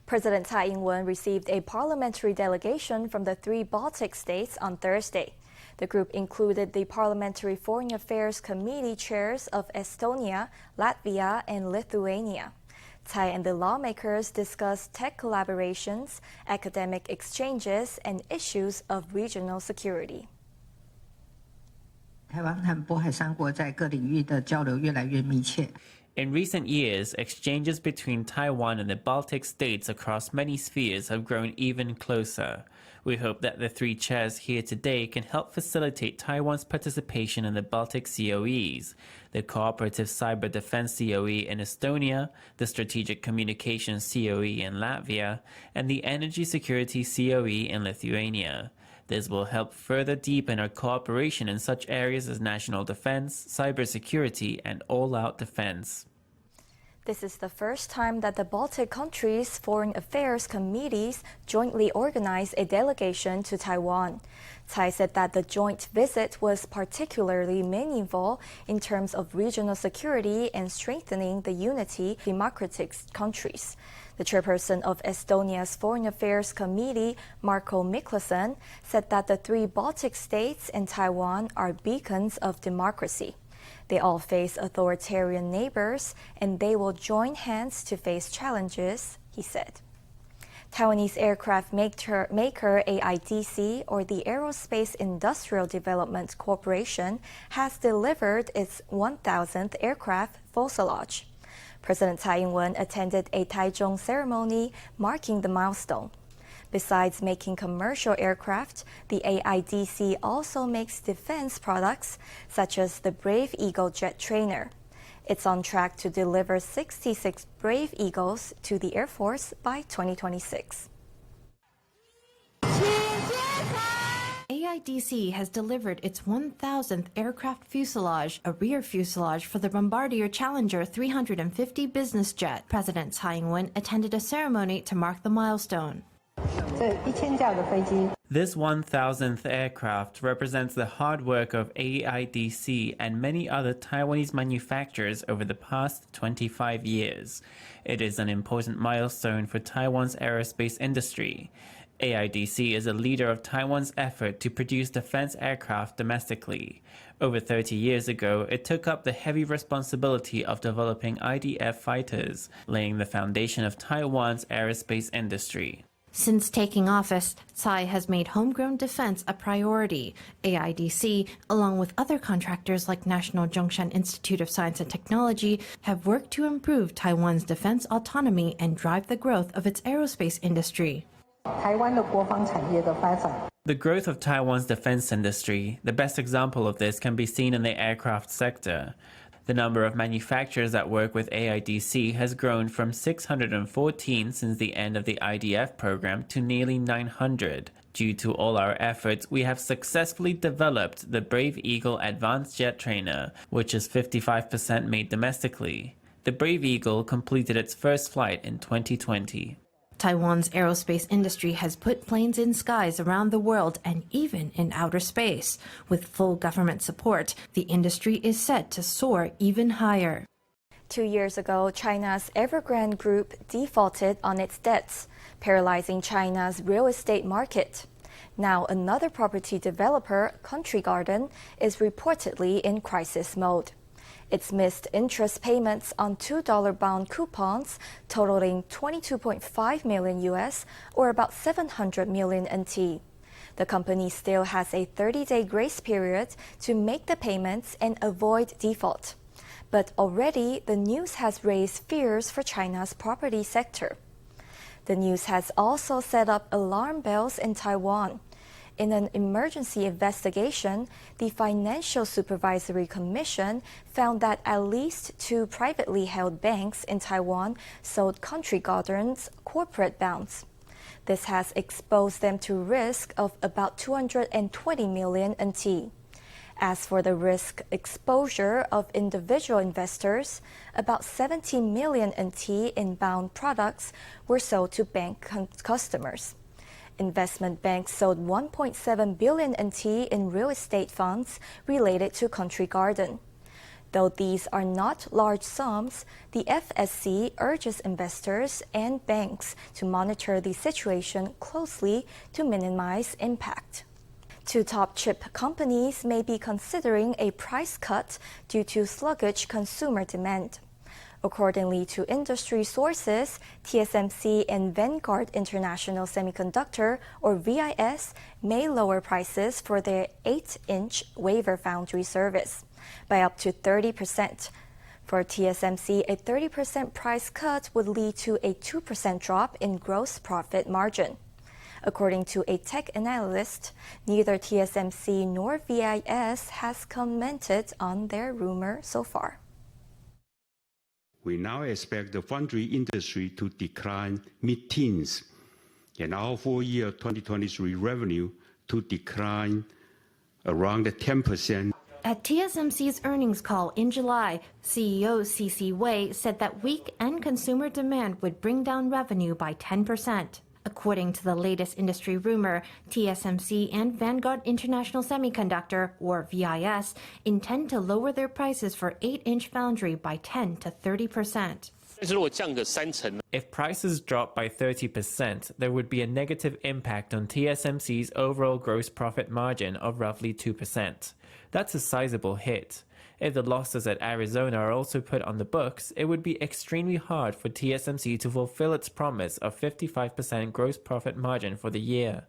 President Tsai Ing-wen received a parliamentary delegation from the three Baltic states on Thursday. The group included the Parliamentary Foreign Affairs Committee chairs of Estonia, Latvia, and Lithuania. Tsai and the lawmakers discussed tech collaborations, academic exchanges, and issues of regional security. 台湾和渤海三国在各领域的交流越来越密切。 In recent years, exchanges between Taiwan and the Baltic states across many spheres have grown even closer. We hope that the three chairs here today can help facilitate Taiwan's participation in the Baltic COEs, the Cooperative Cyber Defense COE in Estonia, the Strategic Communications COE in Latvia, and the Energy Security COE in Lithuania. This will help further deepen our cooperation in such areas as national defense, cybersecurity, and all-out defense. This is the first time that the Baltic countries' foreign affairs committees jointly organized a delegation to Taiwan. Tsai said that the joint visit was particularly meaningful in terms of regional security and strengthening the unity of democratic countries. The chairperson of Estonia's Foreign Affairs Committee, Marko Mikkelsen, said that the three Baltic states and Taiwan are beacons of democracy. They all face authoritarian neighbors, and they will join hands to face challenges, he said. Taiwanese aircraft maker AIDC, or the Aerospace Industrial Development Corporation, has delivered its 1,000th aircraft fuselage. President Tsai Ing-wen attended a Taichung ceremony marking the milestone. Besides making commercial aircraft, the AIDC also makes defense products, such as the Brave Eagle jet trainer. It's on track to deliver 66 Brave Eagles to the Air Force by 2026. AIDC has delivered its 1,000th aircraft fuselage, a rear fuselage for the Bombardier Challenger 350 business jet. President Tsai Ing-wen attended a ceremony to mark the milestone. This 1,000th aircraft represents the hard work of AIDC and many other Taiwanese manufacturers over the past 25 years. It is an important milestone for Taiwan's aerospace industry. AIDC is a leader of Taiwan's effort to produce defense aircraft domestically. Over 30 years ago, it took up the heavy responsibility of developing IDF fighters, laying the foundation of Taiwan's aerospace industry. Since taking office, Tsai has made homegrown defense a priority. AIDC, along with other contractors like National Zhongshan Institute of Science and Technology, have worked to improve Taiwan's defense autonomy and drive the growth of its aerospace industry. The growth of Taiwan's defense industry, the best example of this can be seen in the aircraft sector. The number of manufacturers that work with AIDC has grown from 614 since the end of the IDF program to nearly 900. Due to all our efforts, we have successfully developed the Brave Eagle advanced jet trainer, which is 55% made domestically. The Brave Eagle completed its first flight in 2020. Taiwan's aerospace industry has put planes in skies around the world and even in outer space. With full government support, the industry is set to soar even higher. 2 years ago, China's Evergrande Group defaulted on its debts, paralyzing China's real estate market. Now, another property developer, Country Garden, is reportedly in crisis mode. It's missed interest payments on $2 bond coupons totaling 22.5 million US, or about 700 million NT. The company still has a 30-day grace period to make the payments and avoid default. But already, the news has raised fears for China's property sector. The news has also set up alarm bells in Taiwan. In an emergency investigation, the Financial Supervisory Commission found that at least 2 privately held banks in Taiwan sold Country Garden's corporate bonds. This has exposed them to risk of about 220 million NT. As for the risk exposure of individual investors, about 17 million NT in bond products were sold to bank customers. Investment banks sold 1.7 billion NT in real estate funds related to Country Garden. Though these are not large sums, the FSC urges investors and banks to monitor the situation closely to minimize impact. Two top chip companies may be considering a price cut due to sluggish consumer demand. Accordingly to industry sources, TSMC and Vanguard International Semiconductor, or VIS, may lower prices for their 8-inch wafer foundry service by up to 30%. For TSMC, a 30% price cut would lead to a 2% drop in gross profit margin. According to a tech analyst, neither TSMC nor VIS has commented on their rumor so far. We now expect the foundry industry to decline mid-teens, and our full-year 2023 revenue to decline around 10%. At TSMC's earnings call in July, CEO C.C. Wei said that weak end consumer demand would bring down revenue by 10%. According to the latest industry rumor, TSMC and Vanguard International Semiconductor, or VIS, intend to lower their prices for 8-inch foundry by 10 to 30%. If prices drop by 30%, there would be a negative impact on TSMC's overall gross profit margin of roughly 2%. That's a sizable hit. If the losses at Arizona are also put on the books, it would be extremely hard for TSMC to fulfill its promise of 55% gross profit margin for the year.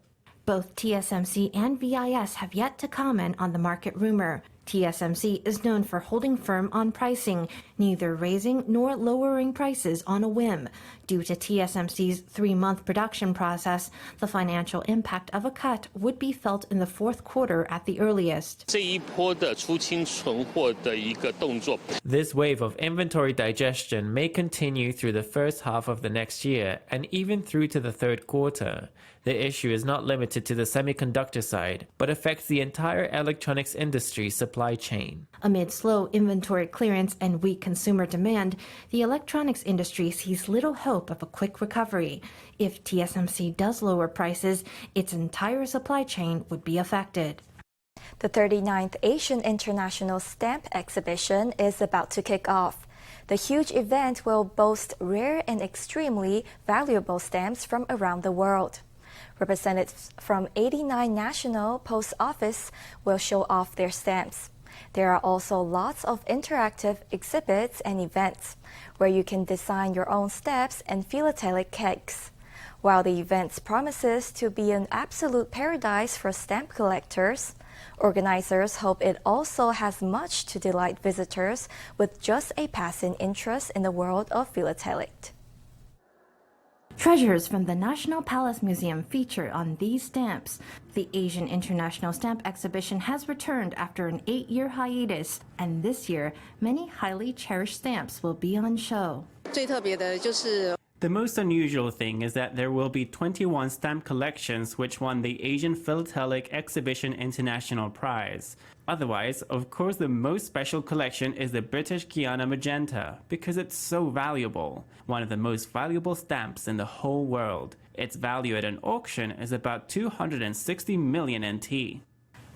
Both TSMC and VIS have yet to comment on the market rumor. TSMC is known for holding firm on pricing, neither raising nor lowering prices on a whim. Due to TSMC's 3-month production process, the financial impact of a cut would be felt in the fourth quarter at the earliest. This wave of inventory digestion may continue through the first half of the next year and even through to the third quarter. The issue is not limited to the semiconductor side, but affects the entire electronics industry supply chain. Amid slow inventory clearance and weak consumer demand, the electronics industry sees little hope of a quick recovery. If TSMC does lower prices, its entire supply chain would be affected. The 39th Asian International Stamp Exhibition is about to kick off. The huge event will boast rare and extremely valuable stamps from around the world. Representatives from 89 national post offices will show off their stamps. There are also lots of interactive exhibits and events where you can design your own stamps and philatelic cakes. While the event promises to be an absolute paradise for stamp collectors, organizers hope it also has much to delight visitors with just a passing interest in the world of philatelic. Treasures from the National Palace Museum feature on these stamps. The Asian International Stamp Exhibition has returned after an 8-year hiatus, and this year, many highly cherished stamps will be on show. The most unusual thing is that there will be 21 stamp collections which won the Asian Philatelic Exhibition International Prize. Otherwise, of course, the most special collection is the British Guiana Magenta, because it's so valuable. One of the most valuable stamps in the whole world. Its value at an auction is about 260 million NT.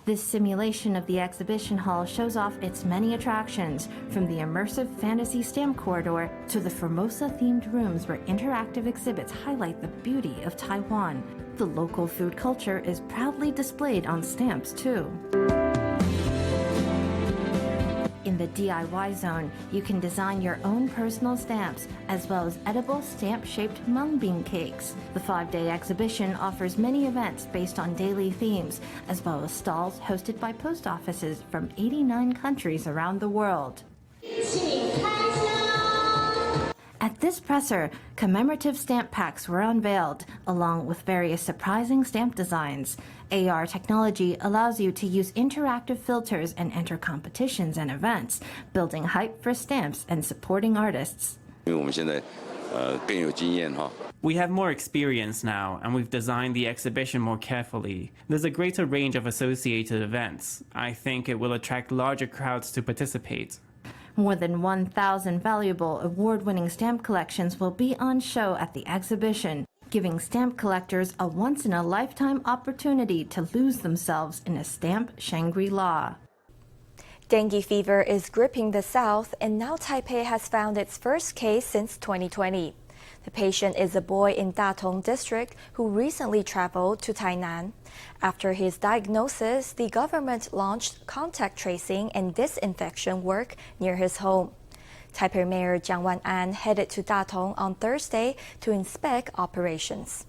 This simulation of the exhibition hall shows off its many attractions, from the immersive fantasy stamp corridor to the Formosa-themed rooms where interactive exhibits highlight the beauty of Taiwan. The local food culture is proudly displayed on stamps, too. In the DIY zone, you can design your own personal stamps, as well as edible stamp-shaped mung bean cakes. The 5-day exhibition offers many events based on daily themes, as well as stalls hosted by post offices from 89 countries around the world. At this presser, commemorative stamp packs were unveiled, along with various surprising stamp designs. AR technology allows you to use interactive filters and enter competitions and events, building hype for stamps and supporting artists. We have more experience now, and we've designed the exhibition more carefully. There's a greater range of associated events. I think it will attract larger crowds to participate. More than 1,000 valuable award-winning stamp collections will be on show at the exhibition, giving stamp collectors a once-in-a-lifetime opportunity to lose themselves in a stamp Shangri-La. Dengue fever is gripping the south, and now Taipei has found its first case since 2020. The patient is a boy in Datong district who recently traveled to Tainan. After his diagnosis, the government launched contact tracing and disinfection work near his home. Taipei Mayor Jiang Wan-an headed to Datong on Thursday to inspect operations.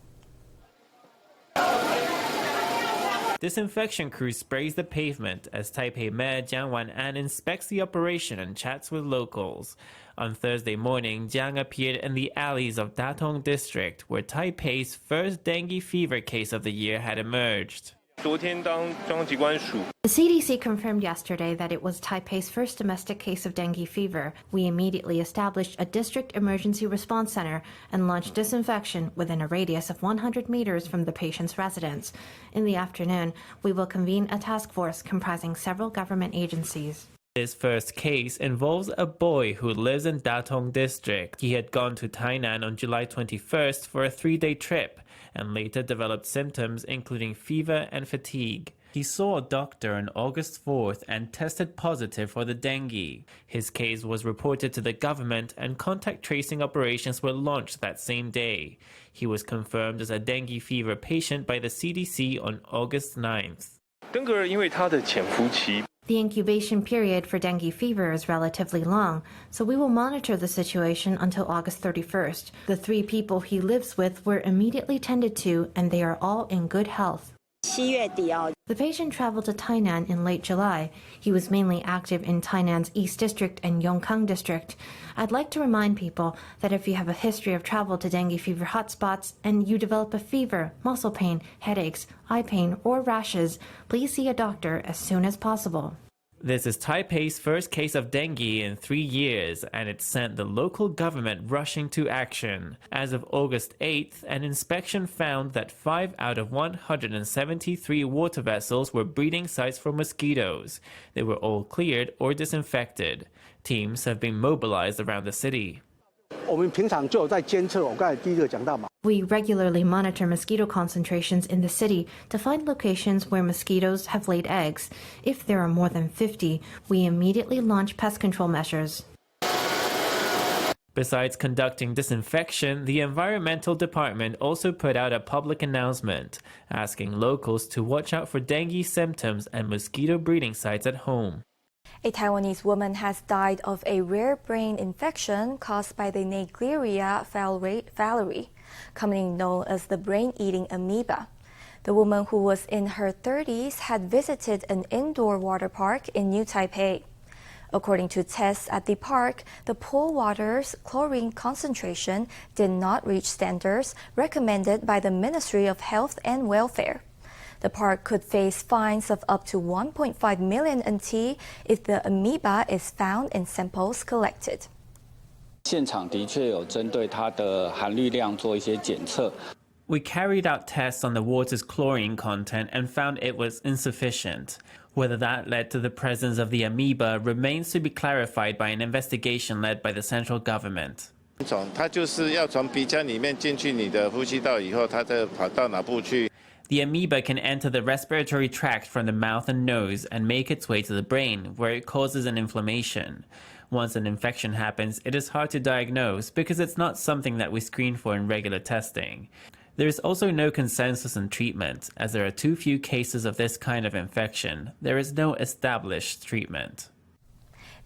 Disinfection crew sprays the pavement as Taipei Mayor Jiang Wan-an inspects the operation and chats with locals. On Thursday morning, Jiang appeared in the alleys of Datong district, where Taipei's first dengue fever case of the year had emerged. The CDC confirmed yesterday that it was Taipei's first domestic case of dengue fever. We immediately established a district emergency response center and launched disinfection within a radius of 100 meters from the patient's residence. In the afternoon, we will convene a task force comprising several government agencies. His first case involves a boy who lives in Datong district. He had gone to Tainan on July 21st for a 3-day trip and later developed symptoms including fever and fatigue. He saw a doctor on August 4th and tested positive for the dengue. His case was reported to the government and contact tracing operations were launched that same day. He was confirmed as a dengue fever patient by the CDC on August 9th. The incubation period for dengue fever is relatively long, so we will monitor the situation until August 31st. The 3 people he lives with were immediately tended to, and they are all in good health. The patient traveled to Tainan in late July. He was mainly active in Tainan's East District and Yongkang District. I'd like to remind people that if you have a history of travel to dengue fever hotspots and you develop a fever, muscle pain, headaches, eye pain, or rashes, please see a doctor as soon as possible. This is Taipei's first case of dengue in 3 years, and it sent the local government rushing to action. As of August 8th, an inspection found that 5 out of 173 water vessels were breeding sites for mosquitoes. They were all cleared or disinfected. Teams have been mobilized around the city. We regularly monitor mosquito concentrations in the city to find locations where mosquitoes have laid eggs. If there are more than 50, we immediately launch pest control measures. Besides conducting disinfection, the environmental department also put out a public announcement asking locals to watch out for dengue symptoms and mosquito breeding sites at home. A Taiwanese woman has died of a rare brain infection caused by the Naegleria fowleri, commonly known as the brain-eating amoeba. The woman, who was in her 30s, had visited an indoor water park in New Taipei. According to tests at the park, the pool water's chlorine concentration did not reach standards recommended by the Ministry of Health and Welfare. The park could face fines of up to 1.5 million NT if the amoeba is found in samples collected. We carried out tests on the water's chlorine content and found it was insufficient. Whether that led to the presence of the amoeba remains to be clarified by an investigation led by the central government. The amoeba can enter the respiratory tract from the mouth and nose and make its way to the brain, where it causes an inflammation. Once an infection happens, it is hard to diagnose because it's not something that we screen for in regular testing. There is also no consensus on treatment, as there are too few cases of this kind of infection. There is no established treatment.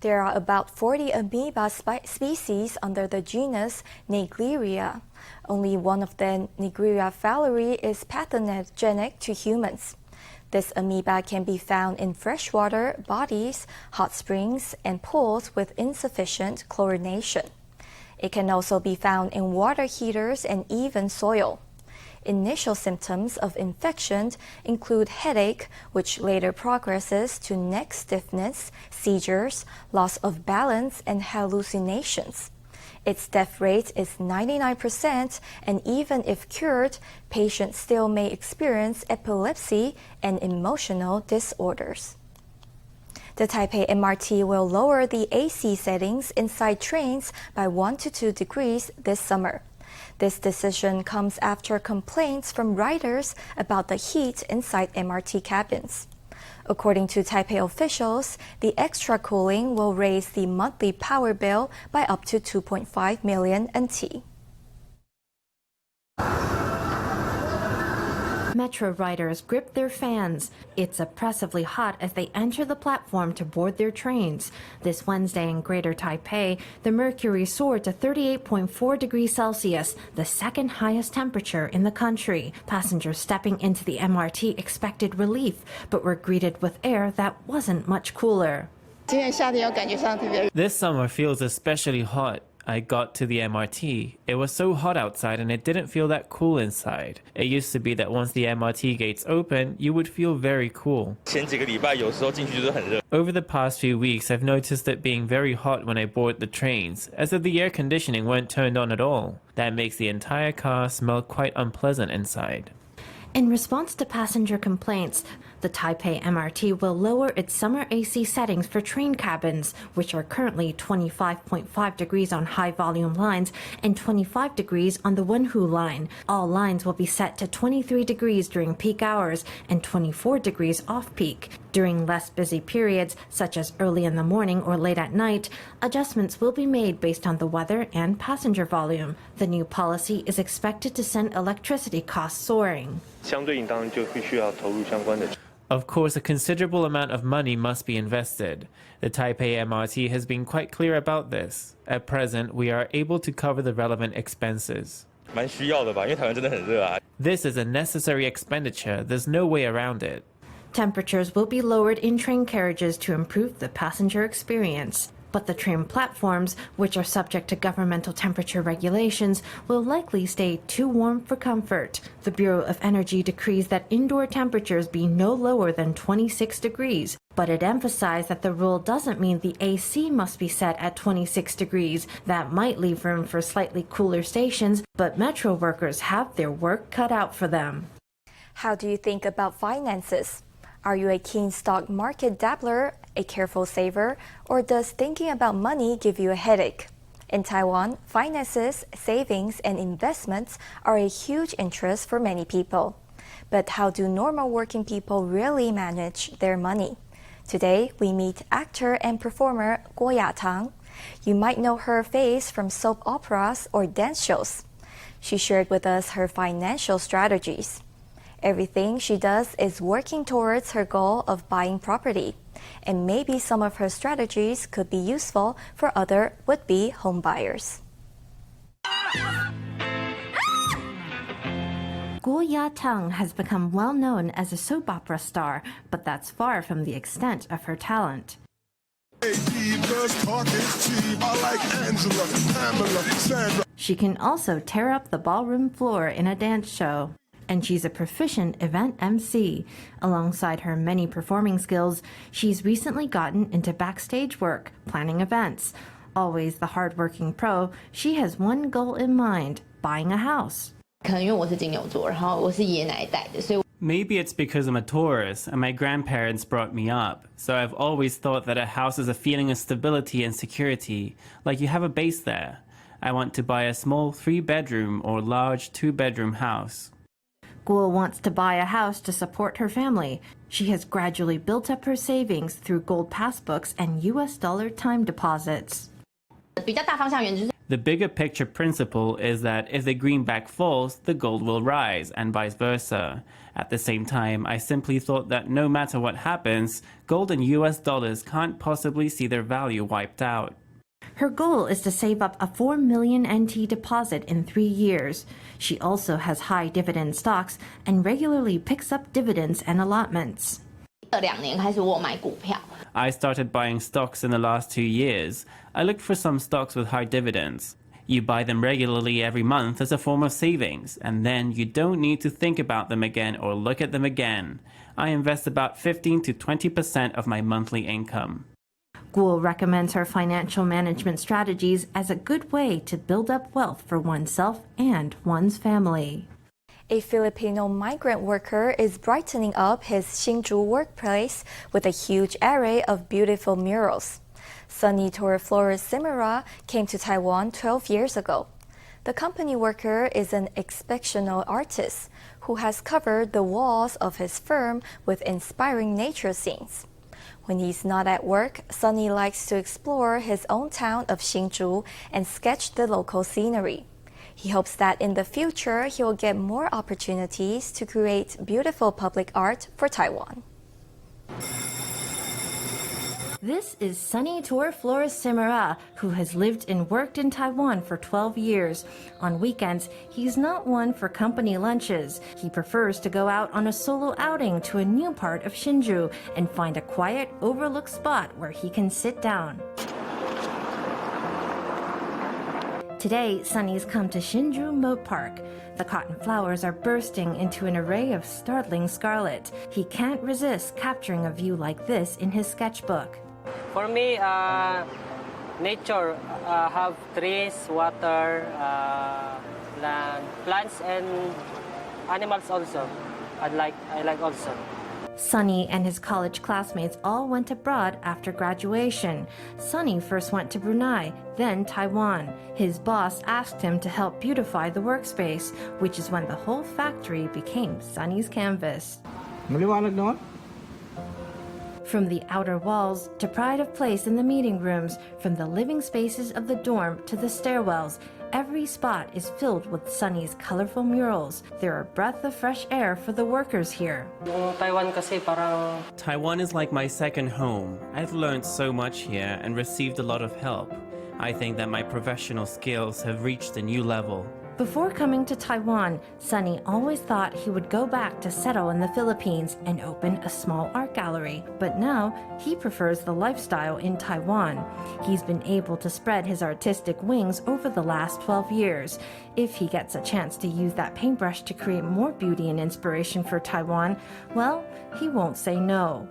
There are about 40 amoeba species under the genus Naegleria. Only one of the Naegleria fowleri is pathogenic to humans. This amoeba can be found in freshwater bodies, hot springs, and pools with insufficient chlorination. It can also be found in water heaters and even soil. Initial symptoms of infection include headache, which later progresses to neck stiffness, seizures, loss of balance, and hallucinations. Its death rate is 99%, and even if cured, patients still may experience epilepsy and emotional disorders. The Taipei MRT will lower the AC settings inside trains by 1 to 2 degrees this summer. This decision comes after complaints from riders about the heat inside MRT cabins. According to Taipei officials, the extra cooling will raise the monthly power bill by up to 2.5 million NT. Metro riders grip their fans. It's oppressively hot as they enter the platform to board their trains. This Wednesday in Greater Taipei, the mercury soared to 38.4 degrees Celsius, the second highest temperature in the country. Passengers stepping into the MRT expected relief, but were greeted with air that wasn't much cooler. This summer feels especially hot. I got to the MRT. It was so hot outside and it didn't feel that cool inside. It used to be that once the MRT gates open, you would feel very cool. Over the past few weeks, I've noticed it being very hot when I board the trains, as if the air conditioning weren't turned on at all. That makes the entire car smell quite unpleasant inside. In response to passenger complaints, the Taipei MRT will lower its summer AC settings for train cabins, which are currently 25.5 degrees on high-volume lines and 25 degrees on the Wenhu line. All lines will be set to 23 degrees during peak hours and 24 degrees off-peak. During less busy periods, such as early in the morning or late at night, adjustments will be made based on the weather and passenger volume. The new policy is expected to send electricity costs soaring. Of course, a considerable amount of money must be invested. The Taipei MRT has been quite clear about this. At present, we are able to cover the relevant expenses. This is a necessary expenditure. There's no way around it. Temperatures will be lowered in train carriages to improve the passenger experience. But the train platforms, which are subject to governmental temperature regulations, will likely stay too warm for comfort. The Bureau of Energy decrees that indoor temperatures be no lower than 26 degrees. But it emphasized that the rule doesn't mean the AC must be set at 26 degrees. That might leave room for slightly cooler stations, but metro workers have their work cut out for them. How do you think about finances? Are you a keen stock market dabbler, a careful saver, or does thinking about money give you a headache? In Taiwan, finances, savings, and investments are a huge interest for many people. But how do normal working people really manage their money? Today, we meet actor and performer Guo Yatang. You might know her face from soap operas or dance shows. She shared with us her financial strategies. Everything she does is working towards her goal of buying property, and maybe some of her strategies could be useful for other would-be homebuyers. Guo Yatang has become well known as a soap opera star, but that's far from the extent of her talent. She can also tear up the ballroom floor in a dance show. And she's a proficient event MC. Alongside her many performing skills, she's recently gotten into backstage work, planning events. Always the hardworking pro, she has one goal in mind: buying a house. Maybe it's because I'm a Taurus and my grandparents brought me up, so I've always thought that a house is a feeling of stability and security, like you have a base there. I want to buy a small 3-bedroom or large 2-bedroom house. Guo wants to buy a house to support her family. She has gradually built up her savings through gold passbooks and US dollar time deposits. The bigger picture principle is that if the greenback falls, the gold will rise, and vice versa. At the same time, I simply thought that no matter what happens, gold and US dollars can't possibly see their value wiped out. Her goal is to save up a 4 million NT deposit in 3 years. She also has high dividend stocks and regularly picks up dividends and allotments. I started buying stocks in the last 2 years. I looked for some stocks with high dividends. You buy them regularly every month as a form of savings, and then you don't need to think about them again or look at them again. I invest about 15 to 20% of my monthly income. Guo recommends her financial management strategies as a good way to build up wealth for oneself and one's family. A Filipino migrant worker is brightening up his Hsinchu workplace with a huge array of beautiful murals. Sunny Torreflores Simera came to Taiwan 12 years ago. The company worker is an exceptional artist who has covered the walls of his firm with inspiring nature scenes. When he's not at work, Sunny likes to explore his own town of Hsinchu and sketch the local scenery. He hopes that in the future he will get more opportunities to create beautiful public art for Taiwan. This is Sunny Tor Flores Simara, who has lived and worked in Taiwan for 12 years. On weekends, he's not one for company lunches. He prefers to go out on a solo outing to a new part of Hsinchu and find a quiet, overlooked spot where he can sit down. Today, Sunny's come to Hsinchu Moat Park. The cotton flowers are bursting into an array of startling scarlet. He can't resist capturing a view like this in his sketchbook. For me, nature have trees, water, land, plants, and animals also. I like also. Sunny and his college classmates all went abroad after graduation. Sunny first went to Brunei, then Taiwan. His boss asked him to help beautify the workspace, which is when the whole factory became Sunny's canvas. From the outer walls to pride of place in the meeting rooms, from the living spaces of the dorm to the stairwells, every spot is filled with Sunny's colorful murals. They're a breath of fresh air for the workers here. Taiwan is like my second home. I've learned so much here and received a lot of help. I think that my professional skills have reached a new level. Before coming to Taiwan, Sunny always thought he would go back to settle in the Philippines and open a small art gallery. But now, he prefers the lifestyle in Taiwan. He's been able to spread his artistic wings over the last 12 years. If he gets a chance to use that paintbrush to create more beauty and inspiration for Taiwan, well, he won't say no.